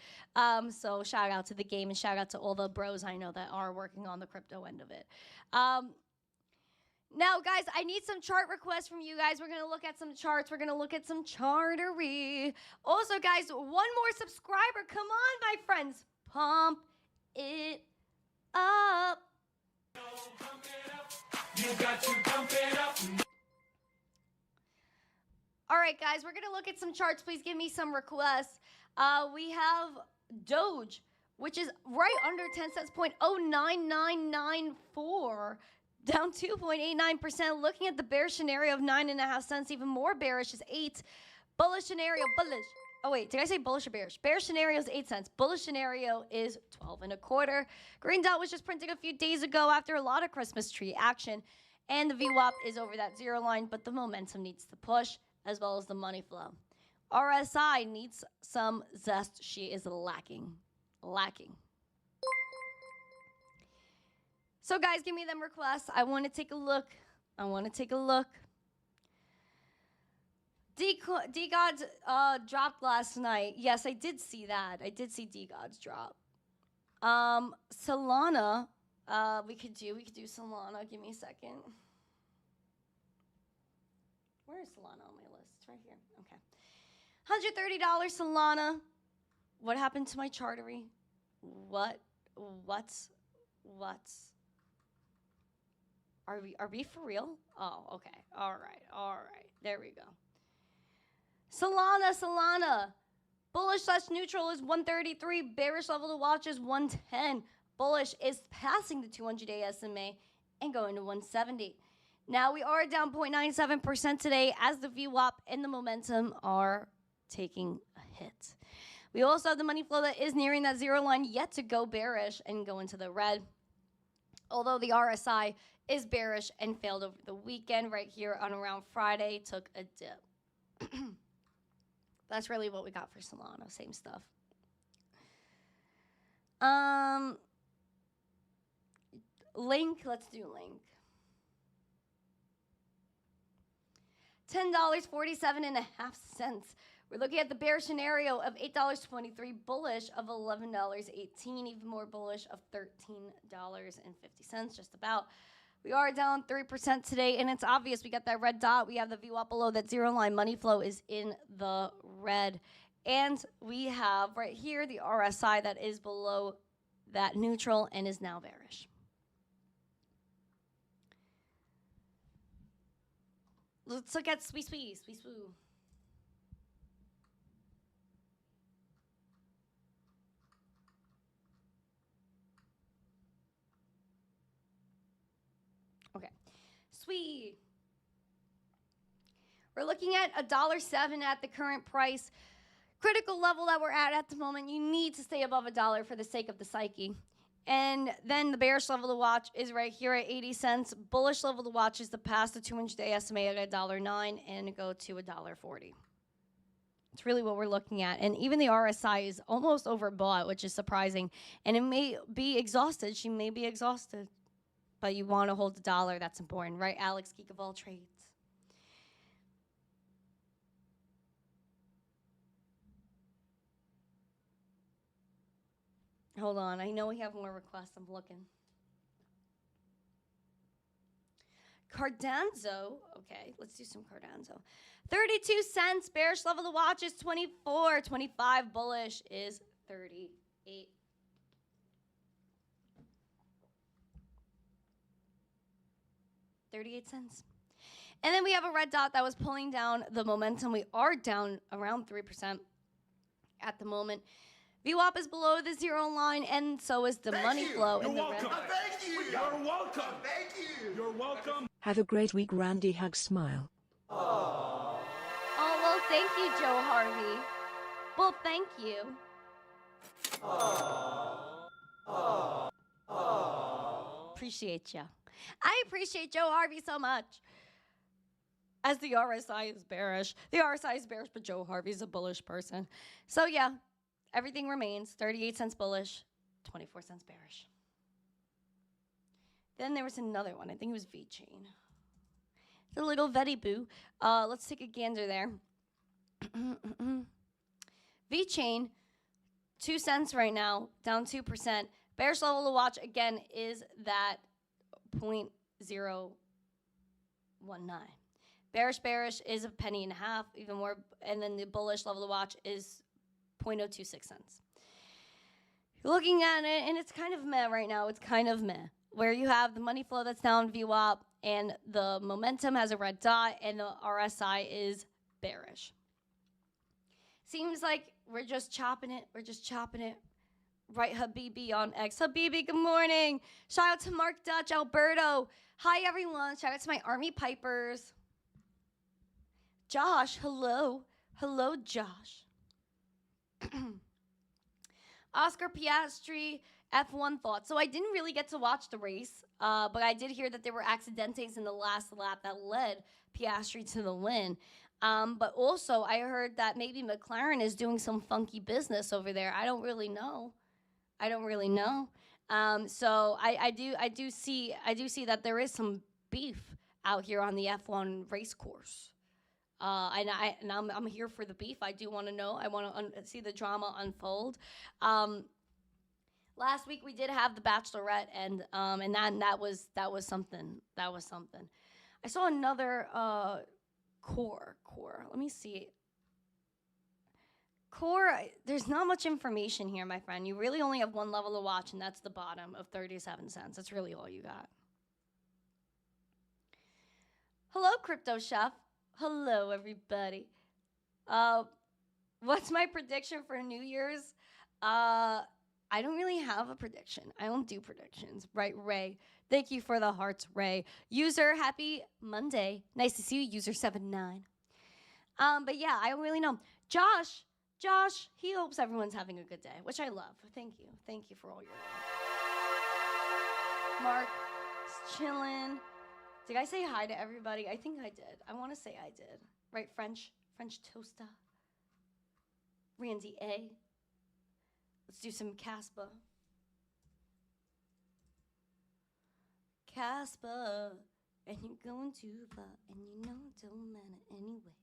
So shout out to the game, and shout out to all the bros I know that are working on the crypto end of it. Now, guys, I need some chart requests from you guys. We're going to look at some charts. We're going to look at some chartery. Also, guys, one more subscriber. Come on, my friends. Pump it up. You got to pump it up. All right, guys, we're going to look at some charts. Please give me some requests. We have Doge, which is right under 10 cents, 0.09994. Down 2.89%. Looking at the bear scenario of 9.5 cents, even more bearish is 8. Bullish scenario, bullish. Oh wait, did I say bullish or bearish? Bear scenario is 8 cents. Bullish scenario is 12.25. Green dot was just printed a few days ago after a lot of Christmas tree action, and the VWAP is over that zero line, but the momentum needs to push as well as the money flow. RSI needs some zest. She is lacking. So, guys, give me them requests. I want to take a look. D-Gods dropped last night. Yes, I did see that. I did see D-Gods drop. Solana, we could do Solana. Give me a second. Where is Solana on my list? It's right here. Okay. $130 Solana. What happened to my chartery? What's Are we for real? Oh, okay. All right. There we go. Solana. Bullish/neutral is 133. Bearish level to watch is 110. Bullish is passing the 200-day SMA and going to 170. Now we are down 0.97% today as the VWAP and the momentum are taking a hit. We also have the money flow that is nearing that zero line, yet to go bearish and go into the red. Although the RSI is bearish and failed over the weekend right here on around Friday, took a dip. That's really what we got for Solana, same stuff. Link, let's do Link. $10.47.5. We're looking at the bear scenario of $8.23, bullish of $11.18, even more bullish of $13.50, just about. We are down 3% today, and it's obvious. We got that red dot. We have the VWAP below that zero line. Money flow is in the red. And we have right here the RSI that is below that neutral and is now bearish. Let's look at Swee. Okay, Swee. We're looking at $1.07 at the current price. Critical level that we're at the moment, you need to stay above $1 for the sake of the psyche. And then the bearish level to watch is right here at 80 cents. Bullish level to watch is to pass the 200-day SMA at $1.09 and go to $1.40. It's really what we're looking at. And even the RSI is almost overbought, which is surprising. And it may be exhausted. She may be exhausted. But you want to hold the dollar. That's important, right, Alex, geek of all trades? Hold on. I know we have more requests. I'm looking. Cardanzo. Okay, let's do some Cardanzo. 32 cents. Bearish level to watch is 24. 25 bullish is 38. $0.38. And then we have a red dot that was pulling down the momentum. We are down around 3%. at the moment. VWAP is below the zero line, and so is the money flow in the red. Thank you. You're welcome. Thank you. You're welcome. Have a great week, Randy. Hug, smile. Oh, well, thank you, Joe Harvey. Well, thank you. Appreciate you. I appreciate Joe Harvey so much. As the RSI is bearish. The RSI is bearish, but Joe Harvey's a bullish person. So, yeah, everything remains 38 cents bullish, 24 cents bearish. Then there was another one. I think it was V-Chain. The little Vetty Boo. Let's take a gander there. V-Chain, 2 cents right now, down 2%. Bearish level to watch, again, is that 0.019. Bearish is a penny and a half, even more. And then the bullish level to watch is 0.026 cents. You're looking at it, and it's kind of meh right now. It's kind of meh. Where you have the money flow that's down VWAP, and the momentum has a red dot, and the RSI is bearish. Seems like we're just chopping it. We're just chopping it. Right, Habibi on X. Habibi, good morning. Shout out to Mark Dutch, Alberto. Hi, everyone. Shout out to my Army Pipers. Josh, hello. Hello, Josh. Oscar Piastri, F1 thoughts. So I didn't really get to watch the race, but I did hear that there were accidentes in the last lap that led Piastri to the win. But also, I heard that maybe McLaren is doing some funky business over there. I don't really know. So I do see that there is some beef out here on the F1 race course. And I'm here for the beef. I do want to know. I want to see the drama unfold. Last week we did have the Bachelorette, and that was something. That was something. I saw another core. Let me see. Core. There's not much information here, my friend. You really only have one level to watch, and that's the bottom of 37 cents. That's really all you got. Hello, Crypto Chef. Hello, everybody. What's my prediction for New Year's? I don't really have a prediction. I don't do predictions. Right, Ray? Thank you for the hearts, Ray. User, happy Monday. Nice to see you, user 79. But yeah, I don't really know. Josh, he hopes everyone's having a good day, which I love. Thank you. Thank you for all your love. Mark is chilling. Did I say hi to everybody? I think I did. I want to say I did. Right, French Toaster. Randy A. Let's do some Caspa. Caspa, and you're going too far, and you know it don't matter anyway.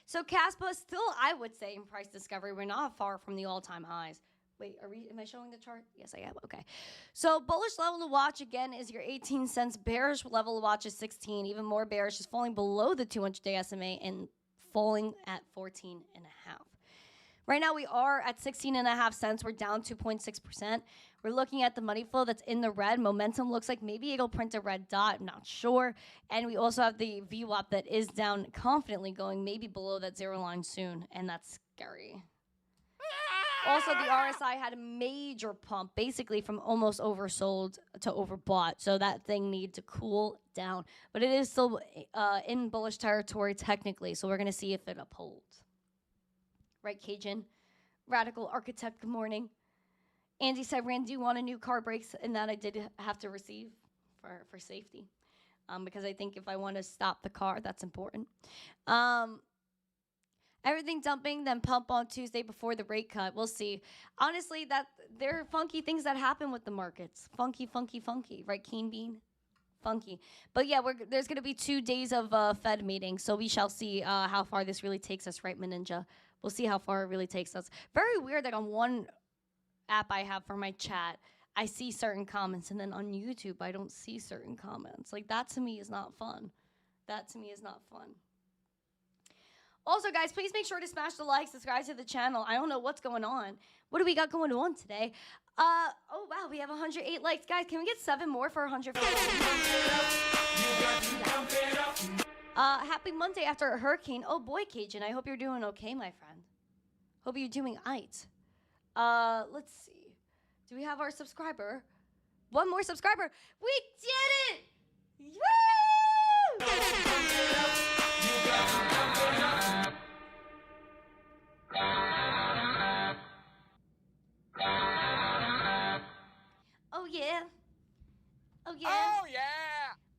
So Caspa still, I would say, in price discovery, we're not far from the all-time highs. Wait, am I showing the chart? Yes, I am. Okay. So bullish level to watch, again, is your 18 cents. Bearish level to watch is 16. Even more bearish is falling below the 200-day SMA and falling at 14.5. Right now, we are at 16.5 cents. We're down 2.6%. We're looking at the money flow that's in the red. Momentum looks like maybe it'll print a red dot. I'm not sure. And we also have the VWAP that is down confidently, going maybe below that zero line soon. And that's scary. Also, the RSI had a major pump, basically from almost oversold to overbought. So that thing needs to cool down. But it is still in bullish territory technically. So we're going to see if it upholds. Right, Cajun? Radical Architect, good morning. Andy said, Rand, do you want a new car brakes? And that I did have to receive for safety. Because I think if I want to stop the car, that's important. Everything dumping, then pump on Tuesday before the rate cut. We'll see. Honestly, that there are funky things that happen with the markets. Funky. Right, Keen Bean? Funky. But yeah, there's going to be 2 days of Fed meetings. So we shall see how far this really takes us, right, Meninja? We'll see how far it really takes us. Very weird that on one app I have for my chat, I see certain comments, and then on YouTube, I don't see certain comments. Like, that to me is not fun. Also, guys, please make sure to smash the like, subscribe to the channel. I don't know what's going on. What do we got going on today? Oh, wow, we have 108 likes. Guys, can we get 7 more for 100? Happy Monday after a hurricane. Oh, boy, Cajun, I hope you're doing okay, my friend. Hope you're doing aight. Let's see. Do we have our subscriber? One more subscriber. We did it! Woo! Oh yeah. Oh yeah. Oh, yeah.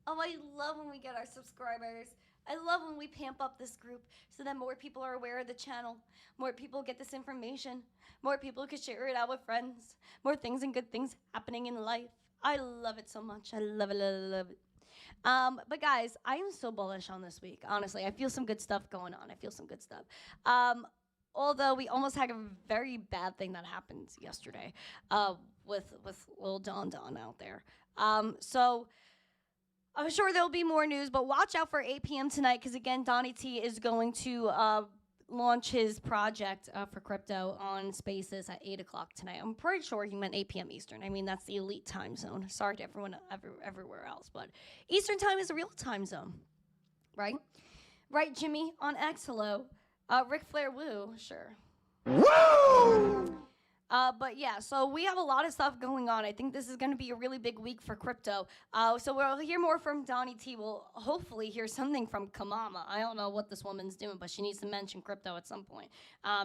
Oh, I love when we get our subscribers. I love when we pamp up this group so that more people are aware of the channel. More people get this information. More people can share it out with friends. More things and good things happening in life. I love it so much. I love it, love it. But guys, I am so bullish on this week. Honestly, I feel some good stuff going on. I feel some good stuff. Although we almost had a very bad thing that happened yesterday with little Don out there. So I'm sure there'll be more news, but watch out for 8 p.m. tonight because, again, Donnie T is going to launch his project for crypto on Spaces at 8 o'clock tonight. I'm pretty sure he meant 8 p.m. Eastern. I mean, that's the elite time zone. Sorry to everyone everywhere else, but Eastern time is a real time zone, right? Right, Jimmy on X, hello. Ric Flair, woo, sure. Woo! But yeah, so we have a lot of stuff going on. I think this is going to be a really big week for crypto. So we'll hear more from Donnie T. We'll hopefully hear something from Kamama. I don't know what this woman's doing, but she needs to mention crypto at some point.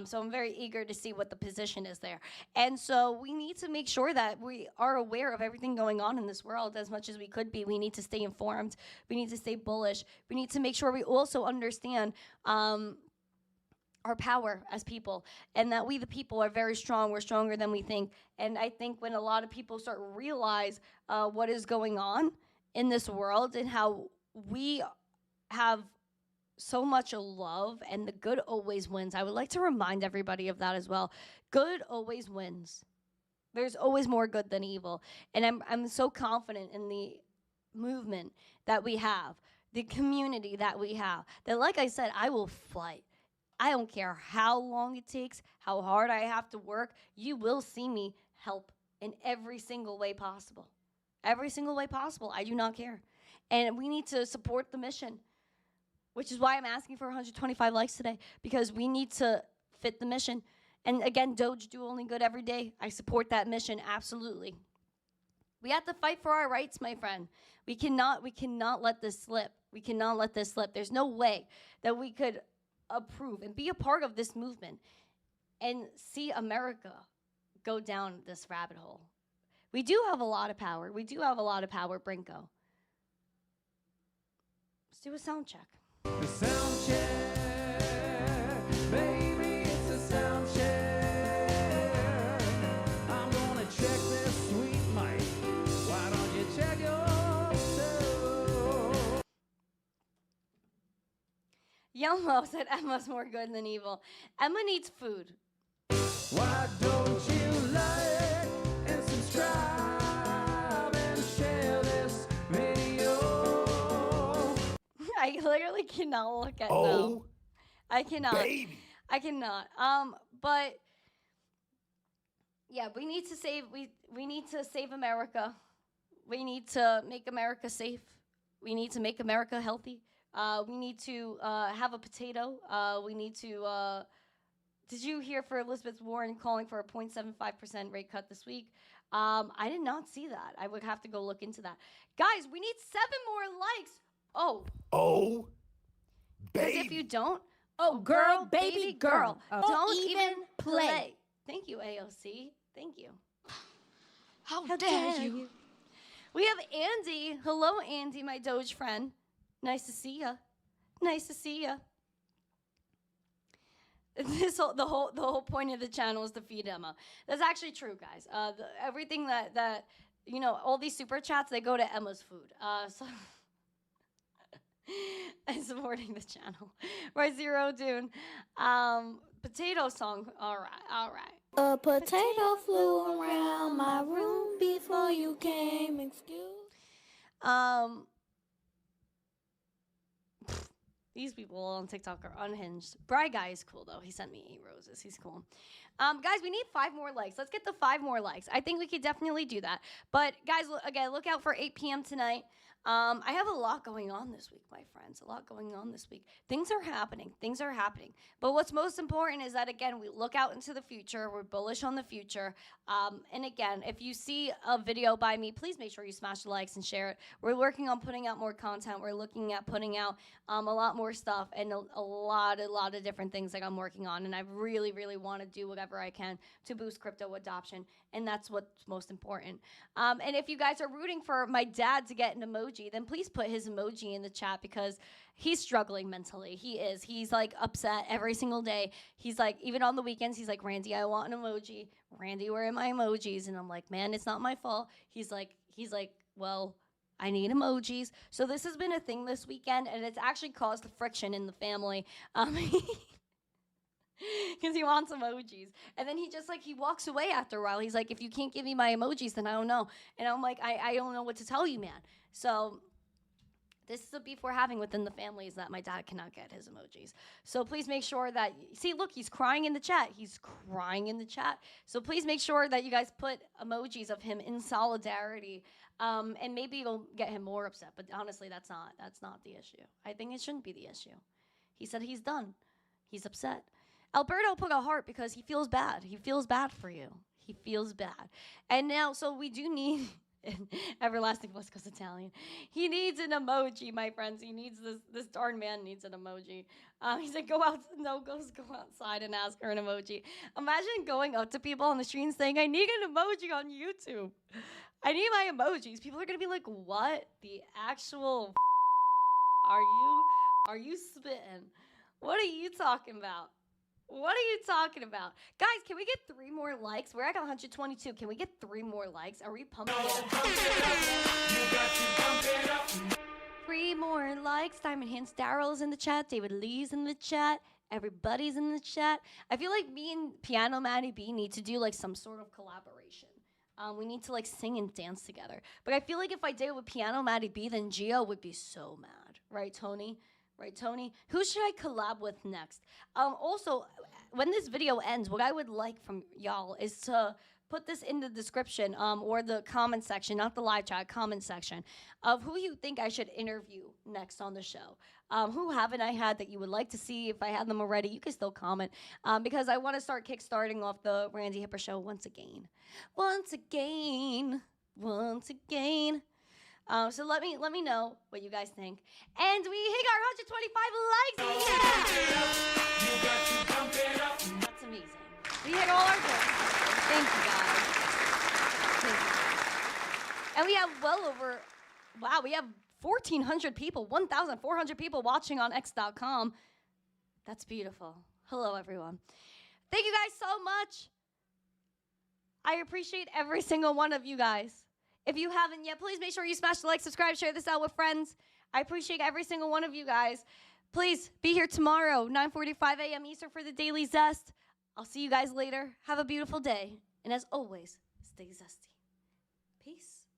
So I'm very eager to see what the position is there. And so we need to make sure that we are aware of everything going on in this world as much as we could be. We need to stay informed. We need to stay bullish. We need to make sure we also understand our power as people, and that we the people are very strong. We're stronger than we think. And I think when a lot of people start to realize what is going on in this world and how we have so much love and the good always wins, I would like to remind everybody of that as well. Good always wins. There's always more good than evil. And I'm so confident in the movement that we have, the community that we have, that, like I said, I will fight. I don't care how long it takes, how hard I have to work. You will see me help in every single way possible. Every single way possible. I do not care. And we need to support the mission, which is why I'm asking for 125 likes today, because we need to fit the mission. And again, Doge do only good every day. I support that mission, absolutely. We have to fight for our rights, my friend. We cannot let this slip. We cannot let this slip. There's no way that we could approve and be a part of this movement and see America go down this rabbit hole. We do have a lot of power. We do have a lot of power, Brinko. Let's do a sound check. The sound check, baby, it's a sound check. I'm gonna check this sweet mic. Why don't you check yourself? Yelmo said Emma's more good than evil. Emma needs food. Why don't you like and subscribe and share this video? I literally cannot look at no. I cannot. Baby. I cannot. But yeah, we need to save we need to save America. We need to make America safe. We need to make America healthy. We need to have a potato. We need to. Did you hear for Elizabeth Warren calling for a 0.75% rate cut this week? I did not see that. I would have to go look into that. Guys, we need 7 more likes. Oh, baby. If you don't, girl, baby, girl. Don't even play. Thank you, AOC. Thank you. How dare you? We have Andy. Hello, Andy, my Doge friend. Nice to see ya. Nice to see ya. The whole point of the channel is to feed Emma. That's actually true, guys. Everything that all these super chats, they go to Emma's food. So and supporting the channel. Right, Zero Dune. Potato song. All right. A potato flew around my room before you came. These people on TikTok are unhinged. Bry Guy is cool, though. He sent me 8 roses. He's cool. Guys, we need 5 more likes. Let's get the 5 more likes. I think we could definitely do that. But, guys, again, look out for 8 p.m. tonight. I have a lot going on this week, my friends. A lot going on this week. Things are happening. Things are happening. But what's most important is that, again, we look out into the future. We're bullish on the future. And again, if you see a video by me, please make sure you smash the likes and share it. We're working on putting out more content. We're looking at putting out a lot more stuff and a lot of different things that I'm working on. And I really, really want to do whatever I can to boost crypto adoption. And that's what's most important. And if you guys are rooting for my dad to get an emoji, then please put his emoji in the chat because he's struggling mentally. He is. He's like upset every single day. He's like, even on the weekends, he's like, Randy, I want an emoji. Randy, where are my emojis? And I'm like, man, it's not my fault. He's like, well, I need emojis. So this has been a thing this weekend, and it's actually caused friction in the family. Because he wants emojis. And then he just like, he walks away after a while. He's like, if you can't give me my emojis, then I don't know. And I'm like, I don't know what to tell you, man. So this is a beef we're having within the family is that my dad cannot get his emojis. So please make sure that, see, look, he's crying in the chat. He's crying in the chat. So please make sure that you guys put emojis of him in solidarity. And maybe it'll get him more upset. But honestly, that's not the issue. I think it shouldn't be the issue. He said he's done. He's upset. Alberto put a heart because he feels bad. He feels bad for you. He feels bad. And now, so we do need everlasting plus because Italian. He needs an emoji, my friends. He needs this darn man needs an emoji. He said, go outside and ask her an emoji. Imagine going up to people on the street and saying, I need an emoji on YouTube. I need my emojis. People are going to be like, what the actual are you spitting? What are you talking about? What are you talking about? Guys, can we get 3 more likes? We're at 122. Can we get 3 more likes? Are we pumping it up? 3 more likes. Diamond Hands Daryl's in the chat. David Lee's in the chat. Everybody's in the chat. I feel like me and Piano Maddie B need to do like some sort of collaboration. We need to like sing and dance together. But I feel like if I did it with Piano Maddie B, then Gio would be so mad. Right, Tony? Right, Tony? Who should I collab with next? Also, when this video ends, what I would like from y'all is to put this in the description or the comment section, not the live chat, comment section, of who you think I should interview next on the show. Who haven't I had that you would like to see? If I had them already, you can still comment because I want to start kickstarting off the Randi Hipper show once again. Once again. So let me know what you guys think. And we hit our 125 likes. That's amazing. We hit all our goals. Thank you, guys. Thank you. And we have well over, wow, we have 1,400 people, 1,400 people watching on x.com. That's beautiful. Hello, everyone. Thank you guys so much. I appreciate every single one of you guys. If you haven't yet, please make sure you smash the like, subscribe, share this out with friends. I appreciate every single one of you guys. Please be here tomorrow, 9:45 a.m. Eastern for the Daily Zest. I'll see you guys later. Have a beautiful day. And as always, stay zesty. Peace.